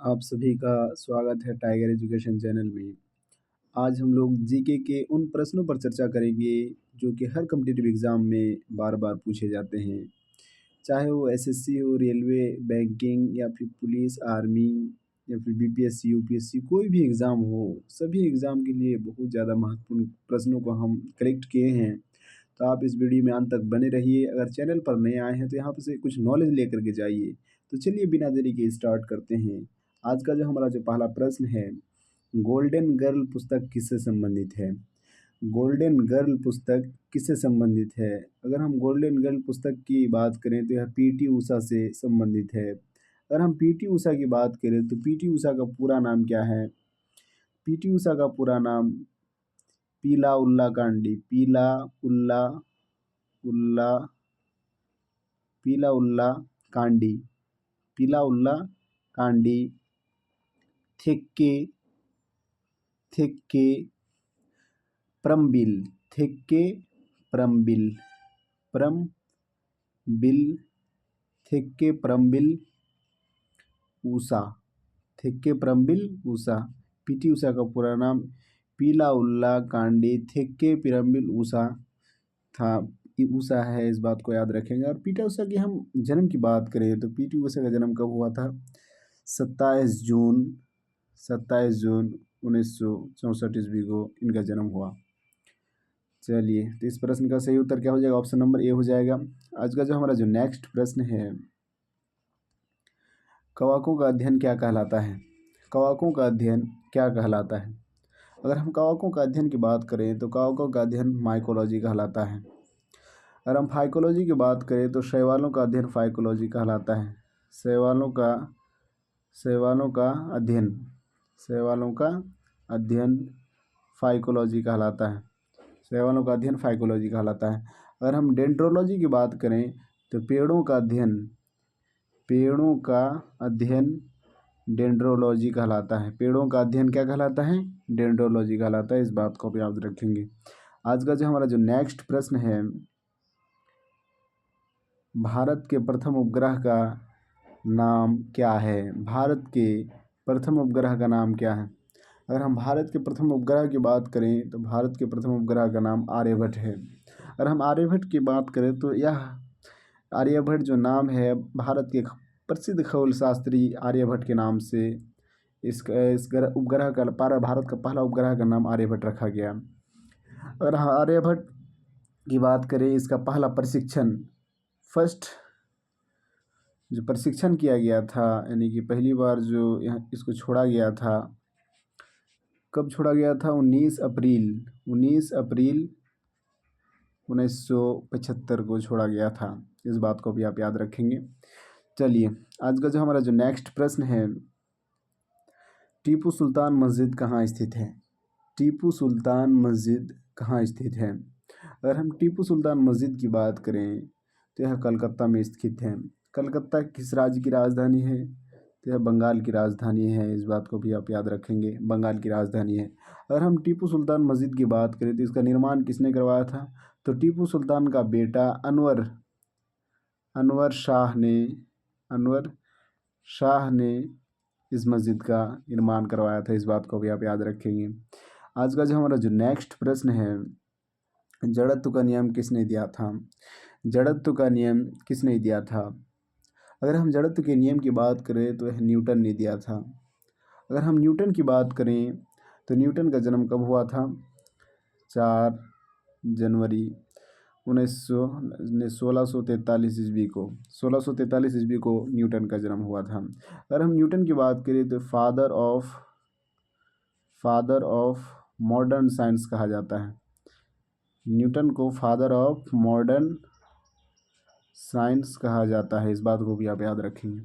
आप सभी का स्वागत है टाइगर एजुकेशन चैनल में। आज हम लोग जीके के उन प्रश्नों पर चर्चा करेंगे जो कि हर कॉम्पिटिटिव एग्ज़ाम में बार-बार पूछे जाते हैं। चाहे वो एसएससी हो, रेलवे, बैंकिंग या फिर पुलिस, आर्मी या फिर बीपीएससी, यूपीएससी कोई भी एग्ज़ाम हो, सभी एग्ज़ाम के लिए बहुत ज़्यादा महत्वपूर्ण प्रश्नों को हम कलेक्ट किए हैं। तो आप इस वीडियो में अंत तक बने रहिए। अगर चैनल पर नए आए हैं तो यहाँ पे से कुछ नॉलेज लेकर के जाइए। तो चलिए बिना देरी के स्टार्ट करते हैं। आज का जो हमारा जो पहला प्रश्न है, गोल्डन गर्ल पुस्तक किससे संबंधित है? गोल्डन गर्ल पुस्तक किससे संबंधित है? अगर हम गोल्डन गर्ल पुस्तक की बात करें तो यह पीटी उषा से संबंधित है। अगर हम पीटी उषा की बात करें तो पीटी उषा का पूरा नाम क्या है? पीटी उषा का पूरा नाम पीला उल्ला कांडी, उल्ला पीला उल्ला कांडी, पीला उल्ला कांडी थिक्के थिक्के प्रमबिल, थिक्के प्रमबिल, प्रमबिल थिक्के प्रमबिल उषा, थिक्के प्रमबिल उषा। पीटी उषा का पूरा नाम पीला उल्ला कांडी थिक्के प्रमबिल उषा था। उषा है, इस बात को याद रखेंगे। और पीटी उषा की हम जन्म की बात करें तो पीटी उषा का जन्म कब हुआ था? 27 जून 1964 ईस्वी को इनका जन्म हुआ। चलिए, तो इस प्रश्न का सही उत्तर क्या हो जाएगा? ऑप्शन नंबर ए हो जाएगा। आज का जो हमारा जो नेक्स्ट प्रश्न है, कवाकों का अध्ययन क्या कहलाता है? कवाकों का अध्ययन क्या कहलाता है? अगर हम कवाकों का अध्ययन की बात करें तो कवाकों का अध्ययन माइकोलॉजी कहलाता है। अगर हम फाइकोलॉजी की बात करें तो शैवालों का अध्ययन फाइकोलॉजी कहलाता है। शैवालों का अध्ययन फाइकोलॉजी कहलाता है। शैवालों का अध्ययन फाइकोलॉजी कहलाता है। अगर हम डेंड्रोलॉजी की बात करें तो पेड़ों का अध्ययन डेंड्रोलॉजी कहलाता है। पेड़ों का अध्ययन क्या कहलाता है? डेंड्रोलॉजी कहलाता है। इस बात को भी याद रखेंगे। आज का जो हमारा जो नेक्स्ट प्रश्न है, भारत के प्रथम उपग्रह का नाम क्या है? भारत के प्रथम उपग्रह का नाम क्या है? अगर हम भारत के प्रथम उपग्रह की बात करें तो भारत के प्रथम उपग्रह का नाम आर्यभट्ट है। अगर हम आर्यभट्ट की बात करें तो यह आर्यभट्ट जो नाम है, भारत के प्रसिद्ध खगोल शास्त्री आर्यभट्ट के नाम से इस उपग्रह का भारत का पहला उपग्रह का नाम आर्यभट्ट रखा गया। अगर हम आर्यभट्ट की बात करें, इसका पहला फर्स्ट जो प्रशिक्षण किया गया था, यानी कि पहली बार जो यहाँ इसको छोड़ा गया था, कब छोड़ा गया था? 19 अप्रैल 1975 को छोड़ा गया था। इस बात को भी आप याद रखेंगे। चलिए, आज का जो हमारा जो नेक्स्ट प्रश्न है, टीपू सुल्तान मस्जिद कहाँ स्थित है? टीपू सुल्तान मस्जिद कहाँ स्थित है? अगर हम टीपू सुल्तान मस्जिद की बात करें तो यह कलकत्ता में स्थित है। कलकत्ता किस राज्य की राजधानी है? तो यह बंगाल की राजधानी है। इस बात को भी आप याद रखेंगे, बंगाल की राजधानी है। अगर हम टीपू सुल्तान मस्जिद की बात करें तो इसका निर्माण किसने करवाया था? तो टीपू सुल्तान का बेटा अनवर शाह ने इस मस्जिद का निर्माण करवाया था। इस बात को भी आप याद रखेंगे। आज का जो हमारा जो नेक्स्ट प्रश्न है, जड़त्व का नियम किसने दिया था? जड़त्व का नियम किसने दिया था? अगर हम जड़त्व के नियम की बात करें तो यह न्यूटन ने दिया था। अगर हम न्यूटन की बात करें तो न्यूटन का जन्म कब हुआ था? 4 जनवरी 1643 ईस्वी को 1643 ईस्वी को न्यूटन का जन्म हुआ था। अगर हम न्यूटन की बात करें तो फादर ऑफ मॉडर्न साइंस कहा जाता है। न्यूटन को फादर ऑफ मॉडर्न साइंस कहा जाता है। इस बात को भी आप याद रखेंगे।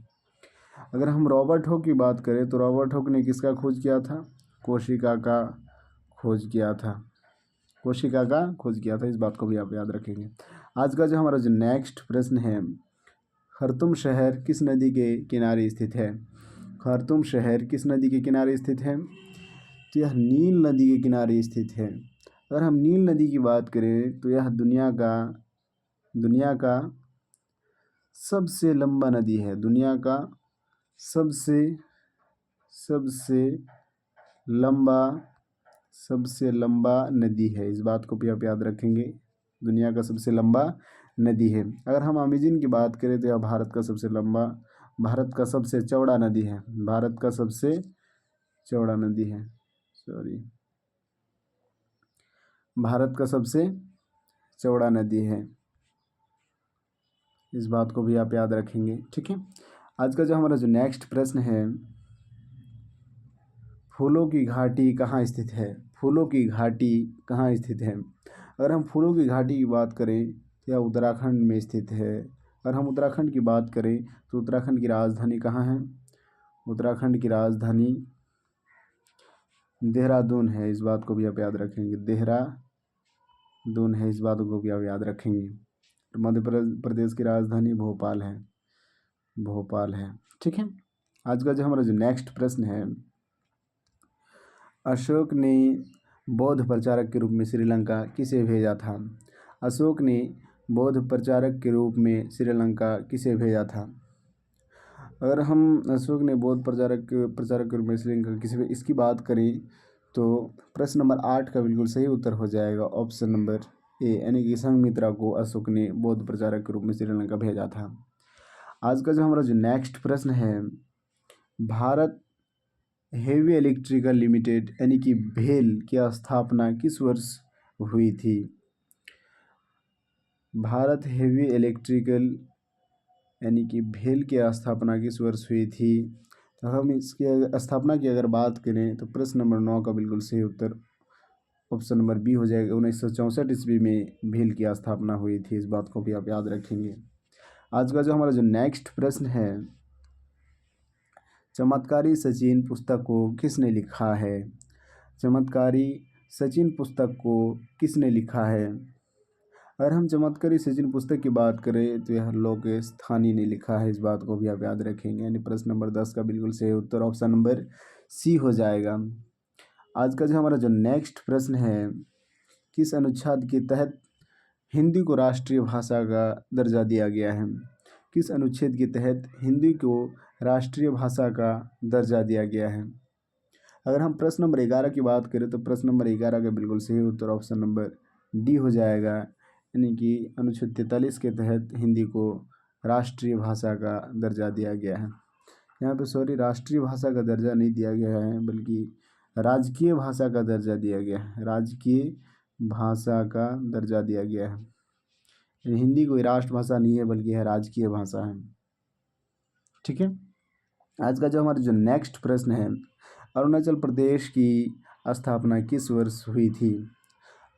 अगर हम रॉबर्ट हॉक की बात करें तो रॉबर्ट हॉक ने किसका खोज किया था? कोशिका का खोज किया था। इस बात को भी आप याद रखेंगे। आज का जो हमारा जो नेक्स्ट प्रश्न है, खर्तुम शहर किस नदी के किनारे स्थित है? खर्तुम शहर किस नदी के किनारे स्थित है? तो यह नील नदी के किनारे स्थित है। अगर हम नील नदी की बात करें तो यह दुनिया का सबसे लंबा नदी है। दुनिया का सबसे सबसे लंबा सबसे लंबा नदी है? इस बात को भी आप याद रखेंगे। दुनिया का सबसे लंबा नदी है। अगर हम अमेजन की बात करें तो यह भारत का सबसे चौड़ा नदी है। भारत का सबसे चौड़ा नदी है, सॉरी, भारत का सबसे चौड़ा नदी है। इस बात को भी आप याद रखेंगे, ठीक है। आज का जो हमारा जो नेक्स्ट प्रश्न है, फूलों की घाटी कहाँ स्थित है? फूलों की घाटी कहाँ स्थित है? अगर हम फूलों की घाटी की बात करें तो यह उत्तराखंड में स्थित है। अगर हम उत्तराखंड की बात करें तो उत्तराखंड की राजधानी कहाँ है? उत्तराखंड की राजधानी देहरादून है। इस बात को भी आप याद रखेंगे, देहरादून है। इस बात को भी आप याद रखेंगे। मध्य प्रदेश की राजधानी भोपाल है, ठीक है। आज का जो हमारा जो नेक्स्ट प्रश्न है, अशोक ने बौद्ध प्रचारक के रूप में श्रीलंका किसे भेजा था? अशोक ने बौद्ध प्रचारक के रूप में श्रीलंका किसे भेजा था? अगर हम अशोक ने बौद्ध प्रचारक के रूप में श्रीलंका किसे, इसकी बात करें तो प्रश्न नंबर 8 का बिल्कुल सही उत्तर हो जाएगा ऑप्शन नंबर ए, यानी कि संघमित्रा को अशोक ने बौद्ध प्रचारक के रूप में श्रीलंका भेजा था। आज का जो हमारा जो नेक्स्ट प्रश्न है, भारत हेवी इलेक्ट्रिकल लिमिटेड यानी कि भेल की स्थापना किस वर्ष हुई थी? भारत हेवी इलेक्ट्रिकल यानी कि भेल की स्थापना किस वर्ष हुई थी? तो हम इसकी स्थापना की अगर बात करें तो प्रश्न नंबर 9 का बिल्कुल सही उत्तर ऑप्शन नंबर बी हो जाएगा। 1964 ईस्वी में भेल की स्थापना हुई थी। इस बात को भी आप याद रखेंगे। आज का जो हमारा जो नेक्स्ट प्रश्न है, चमत्कारी सचिन पुस्तक को किसने लिखा है? चमत्कारी सचिन पुस्तक को किसने लिखा है? अगर हम चमत्कारी सचिन पुस्तक की बात करें तो यह लोकेश थानी ने लिखा है। इस बात को भी आप याद रखेंगे। यानी प्रश्न नंबर 10 का बिल्कुल सही उत्तर ऑप्शन नंबर सी हो जाएगा। आज का जो हमारा जो नेक्स्ट प्रश्न है, किस अनुच्छेद के तहत हिंदी को राष्ट्रीय भाषा का दर्जा दिया गया है? किस अनुच्छेद के तहत हिंदी को राष्ट्रीय भाषा का दर्जा दिया गया है? अगर हम प्रश्न नंबर 11 की बात करें तो प्रश्न नंबर 11 का बिल्कुल सही उत्तर ऑप्शन नंबर डी हो जाएगा। यानी कि अनुच्छेद 43 के तहत हिंदी को राष्ट्रीय भाषा का दर्जा दिया गया है। यहाँ पे सॉरी, राष्ट्रीय भाषा का दर्जा नहीं दिया गया है बल्कि राजकीय भाषा का दर्जा दिया गया है। राजकीय भाषा का दर्जा दिया गया है। हिंदी कोई राष्ट्रभाषा नहीं है बल्कि यह राजकीय भाषा है, ठीक है। आज का जो हमारा जो नेक्स्ट प्रश्न है, अरुणाचल प्रदेश की स्थापना किस वर्ष हुई थी?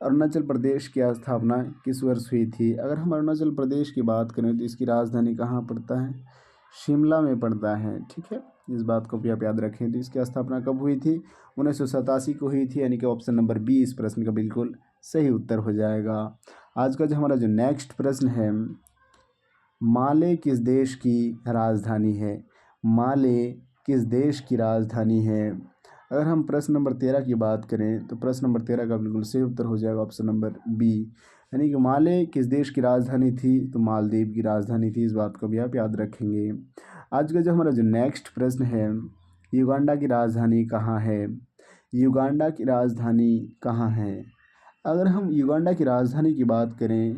अरुणाचल प्रदेश की स्थापना किस वर्ष हुई थी? अगर हम अरुणाचल प्रदेश की बात करें तो इसकी राजधानी कहाँ पड़ता है? शिमला में पड़ता है, ठीक है। इस बात को भी आप याद रखें। तो इसकी स्थापना कब हुई थी? 1987 को हुई थी। यानी कि ऑप्शन नंबर बी इस प्रश्न का बिल्कुल सही उत्तर हो जाएगा। आज का जो हमारा जो नेक्स्ट प्रश्न है, माले किस देश की राजधानी है? माले किस देश की राजधानी है? अगर हम प्रश्न नंबर 13 की बात करें तो प्रश्न नंबर 13 का बिल्कुल सही उत्तर हो जाएगा ऑप्शन नंबर बी। यानी कि माले किस देश की राजधानी थी? तो मालदीव की राजधानी थी। इस बात को भी आप याद रखेंगे। आज का जो हमारा जो नेक्स्ट प्रश्न है, युगांडा की राजधानी कहाँ है? युगांडा की राजधानी कहाँ है? अगर हम युगांडा की राजधानी की बात करें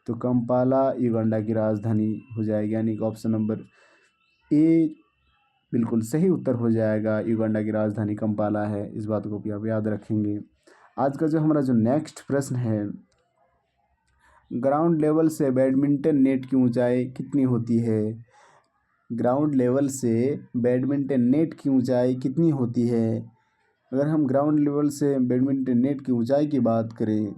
तो कंपाला युगांडा की राजधानी हो जाएगी। यानी कि ऑप्शन नंबर ए बिल्कुल सही उत्तर हो जाएगा। युगांडा की राजधानी कंपाला है। इस बात को भी आप याद रखेंगे। आज का जो हमारा जो नेक्स्ट प्रश्न है, ग्राउंड लेवल से बैडमिंटन नेट की ऊंचाई कितनी होती है? ग्राउंड लेवल से बैडमिंटन नेट की ऊंचाई कितनी होती है? अगर हम ग्राउंड लेवल से बैडमिंटन नेट की ऊंचाई की बात करें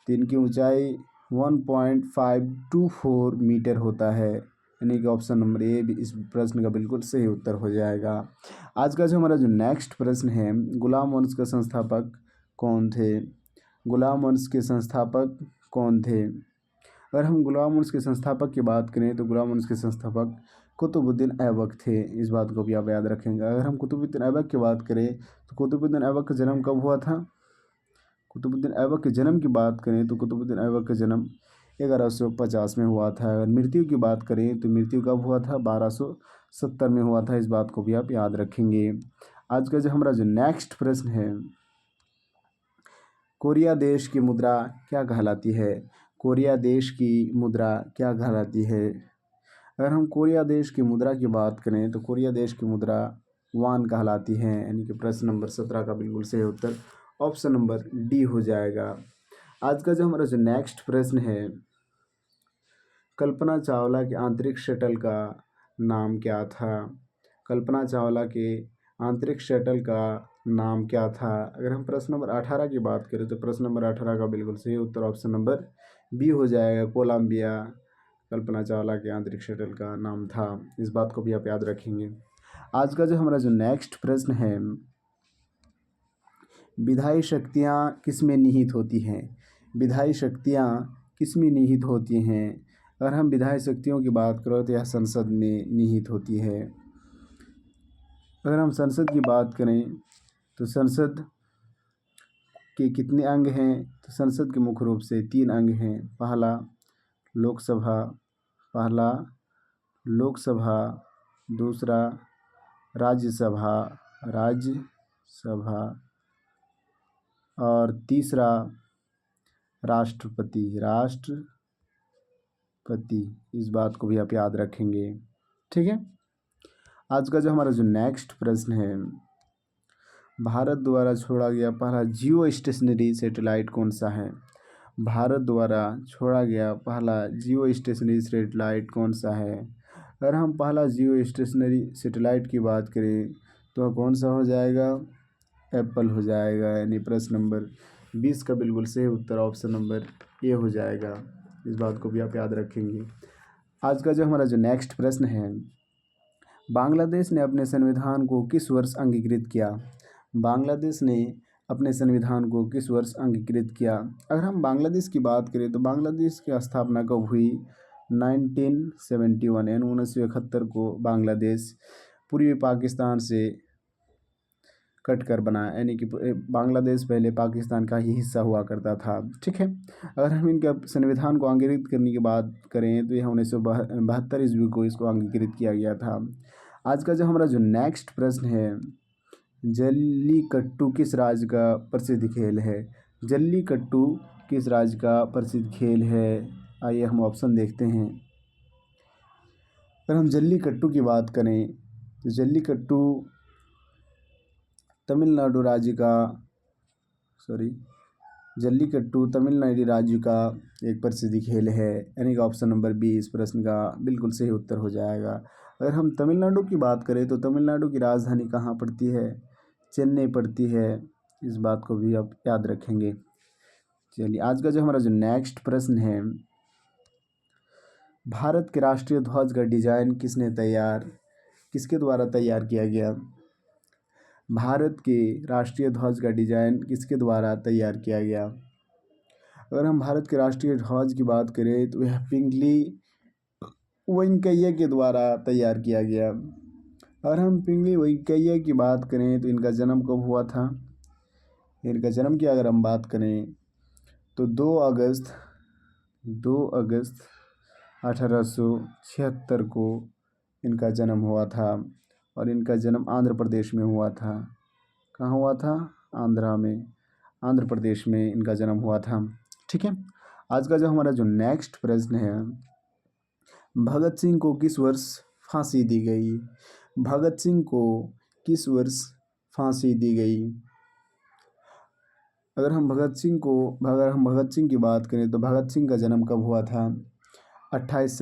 तो इनकी ऊंचाई 1.524 मीटर होता है। यानी कि ऑप्शन नंबर ए भी इस प्रश्न का बिल्कुल सही उत्तर हो जाएगा। आज का जो हमारा जो नेक्स्ट प्रश्न है, गुलाम वंश के संस्थापक कौन थे? गुलाम वंश के संस्थापक कौन थे? अगर हम गुलाम वंश के संस्थापक की बात करें तो गुलाम वंश के संस्थापक कुतुबुद्दीन ऐबक थे। इस बात को भी आप याद रखेंगे। अगर हम कुतुबुद्दीन ऐबक की बात करें तो कुतुबुद्दीन ऐबक का जन्म कब हुआ था? कुतुबुद्दीन ऐबक के जन्म की बात करें तो कुतुबुद्दीन ऐबक का जन्म 1150 में हुआ था। अगर मृत्यु की बात करें तो मृत्यु कब हुआ था? 1270 में हुआ था। इस बात को भी आप याद रखेंगे। आज का जो हमारा जो नेक्स्ट प्रश्न है, कोरिया देश की मुद्रा क्या कहलाती है? कोरिया देश की मुद्रा क्या कहलाती है? अगर हम कोरिया देश की मुद्रा की बात करें तो कोरिया देश की मुद्रा वान कहलाती है, यानी कि प्रश्न नंबर 17 का बिल्कुल सही उत्तर ऑप्शन नंबर डी हो जाएगा। आज का जो हमारा जो नेक्स्ट प्रश्न है, कल्पना चावला के आंतरिक शटल का नाम क्या था? कल्पना चावला के आंतरिक शटल का नाम क्या था? अगर हम प्रश्न नंबर 18 की बात करें तो प्रश्न नंबर 18 का बिल्कुल सही उत्तर ऑप्शन नंबर बी हो जाएगा, कोलंबिया कल्पना चावला के आंतरिक शटल का नाम था। इस बात को भी आप याद रखेंगे। आज का जो हमारा जो नेक्स्ट प्रश्न है, विधायी शक्तियाँ किसमें निहित होती हैं? विधायी शक्तियाँ किसमें निहित होती हैं? अगर हम विधायी शक्तियों की बात करें तो यह संसद में निहित होती है। अगर हम संसद की बात करें तो संसद के कितने अंग हैं? तो संसद के मुख्य रूप से 3 अंग हैं। पहला लोकसभा, दूसरा राज्यसभा और तीसरा राष्ट्रपति। इस बात को भी आप याद रखेंगे, ठीक है। आज का जो हमारा जो नेक्स्ट प्रश्न है, भारत द्वारा छोड़ा गया पहला जियो स्टेशनरी सैटेलाइट कौन सा है? भारत द्वारा छोड़ा गया पहला जियो स्टेशनरी सैटेलाइट कौन सा है? अगर हम पहला जियो स्टेशनरी सैटेलाइट की बात करें तो कौन सा हो जाएगा? एप्पल हो जाएगा, यानी प्रश्न नंबर 20 का बिल्कुल सही उत्तर ऑप्शन नंबर ए हो जाएगा। इस बात को भी आप याद रखेंगे। आज का जो हमारा जो नेक्स्ट प्रश्न है, बांग्लादेश ने अपने संविधान को किस वर्ष अंगीकृत किया? बांग्लादेश ने अपने संविधान को किस वर्ष अंगीकृत किया? अगर हम बांग्लादेश की बात करें तो बांग्लादेश की स्थापना कब हुई? 1971 यानी 1971 को बांग्लादेश पूर्वी पाकिस्तान से कट कर बना, यानी कि बांग्लादेश पहले पाकिस्तान का ही हिस्सा हुआ करता था, ठीक है। अगर हम इनके संविधान को अंगीकृत करने की बात करें तो यह 1972 ईस्वी को इसको अंगीकृत किया गया था। आज का जो हमारा जो नेक्स्ट प्रश्न है, जल्लीकट्टू किस राज्य का प्रसिद्ध खेल है? जल्लीकट्टू किस राज्य का प्रसिद्ध खेल है? आइए हम ऑप्शन देखते हैं। अगर हम जल्लीकट्टू की बात करें तो जल्लीकट्टू तमिलनाडु राज्य का एक प्रसिद्ध खेल है, यानी कि ऑप्शन नंबर बी इस प्रश्न का बिल्कुल सही उत्तर हो जाएगा। अगर हम तमिलनाडु की बात करें तो तमिलनाडु की राजधानी कहाँ पड़ती है? चेन्नई पड़ती है। इस बात को भी आप याद रखेंगे। चलिए, आज का जो हमारा जो नेक्स्ट प्रश्न है, भारत के राष्ट्रीय ध्वज का डिजाइन किसके द्वारा तैयार किया गया? भारत के राष्ट्रीय ध्वज का डिजाइन किसके द्वारा तैयार किया गया? अगर हम भारत के राष्ट्रीय ध्वज की बात करें तो यह पिंगली वेंकैया के द्वारा तैयार किया गया। अगर हम पिंगली वेंकैया की बात करें तो इनका जन्म कब हुआ था? इनका जन्म की अगर हम बात करें तो 2 अगस्त 1876 को इनका जन्म हुआ था और इनका जन्म आंध्र प्रदेश में हुआ था। कहाँ हुआ था? आंध्र प्रदेश में इनका जन्म हुआ था, ठीक है। आज का जो हमारा जो नेक्स्ट प्रश्न है, भगत सिंह को किस वर्ष फांसी दी गई? भगत सिंह को किस वर्ष फांसी दी गई? अगर हम भगत सिंह की बात करें तो भगत सिंह का जन्म कब हुआ था? 28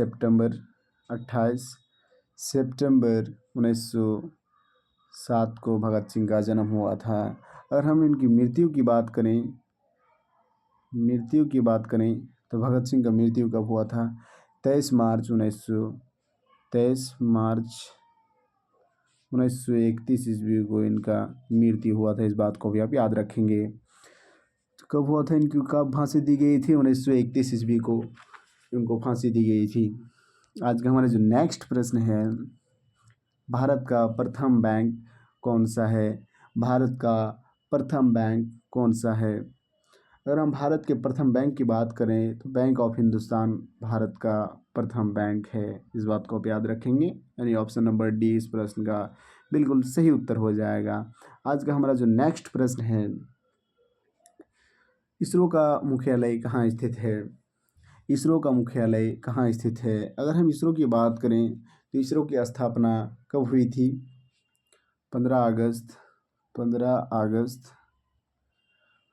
सितंबर 1907 को भगत सिंह का जन्म हुआ था। अगर हम इनकी मृत्यु की बात करें तो भगत सिंह का मृत्यु कब हुआ था? 23 मार्च 1931 ईस्वी को इनका मृत्यु हुआ था। इस बात को भी आप याद रखेंगे। तो कब हुआ था इनकी, कब फांसी दी गई थी? 1931 ईस्वी को इनको फांसी दी गई थी। आज का हमारा जो नेक्स्ट प्रश्न है, भारत का प्रथम बैंक कौन सा है? भारत का प्रथम बैंक कौन सा है? अगर हम भारत के प्रथम बैंक की बात करें तो बैंक ऑफ हिंदुस्तान भारत का प्रथम बैंक है। इस बात को आप याद रखेंगे, यानी ऑप्शन नंबर डी इस प्रश्न का बिल्कुल सही उत्तर हो जाएगा। आज का हमारा जो नेक्स्ट प्रश्न है, इसरो का मुख्यालय कहाँ स्थित है? इसरो का मुख्यालय कहाँ स्थित है? अगर हम इसरो की बात करें तो इसरो की स्थापना कब हुई थी? 15 अगस्त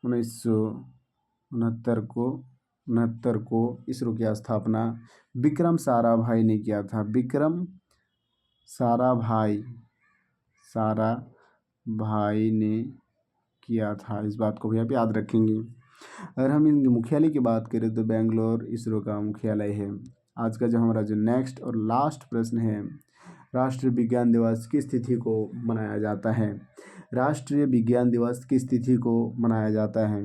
1969 को इसरो की स्थापना विक्रम साराभाई ने किया था। विक्रम साराभाई ने किया था। इस बात को भी आप याद रखेंगे। अगर हम इनके मुख्यालय की बात करें तो बेंगलोर इसरो का मुख्यालय है। आज का जो हमारा जो नेक्स्ट और लास्ट प्रश्न है, राष्ट्रीय विज्ञान दिवस किस तिथि को मनाया जाता है? राष्ट्रीय विज्ञान दिवस किस तिथि को मनाया जाता है?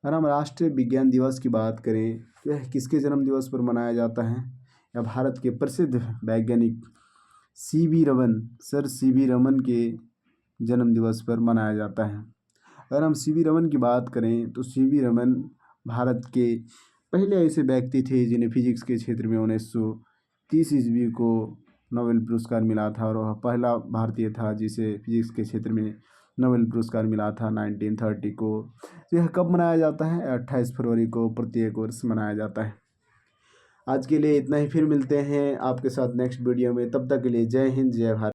अगर हम राष्ट्रीय विज्ञान दिवस की बात करें तो यह किसके जन्म दिवस पर मनाया जाता है? यह भारत के प्रसिद्ध वैज्ञानिक सर सी वी रमन के जन्म दिवस पर मनाया जाता है। अगर हम सी वी रमन की बात करें तो सी वी रमन भारत के पहले ऐसे व्यक्ति थे जिन्हें फिजिक्स के क्षेत्र में 1930 ईस्वी को नोबेल पुरस्कार मिला था, और वह पहला भारतीय था जिसे फिजिक्स के क्षेत्र में नोबेल पुरस्कार मिला था 1930 को। तो यह कब मनाया जाता है? 28 फरवरी को प्रत्येक वर्ष मनाया जाता है। आज के लिए इतना ही, फिर मिलते हैं आपके साथ नेक्स्ट वीडियो में। तब तक के लिए जय हिंद, जय भारत।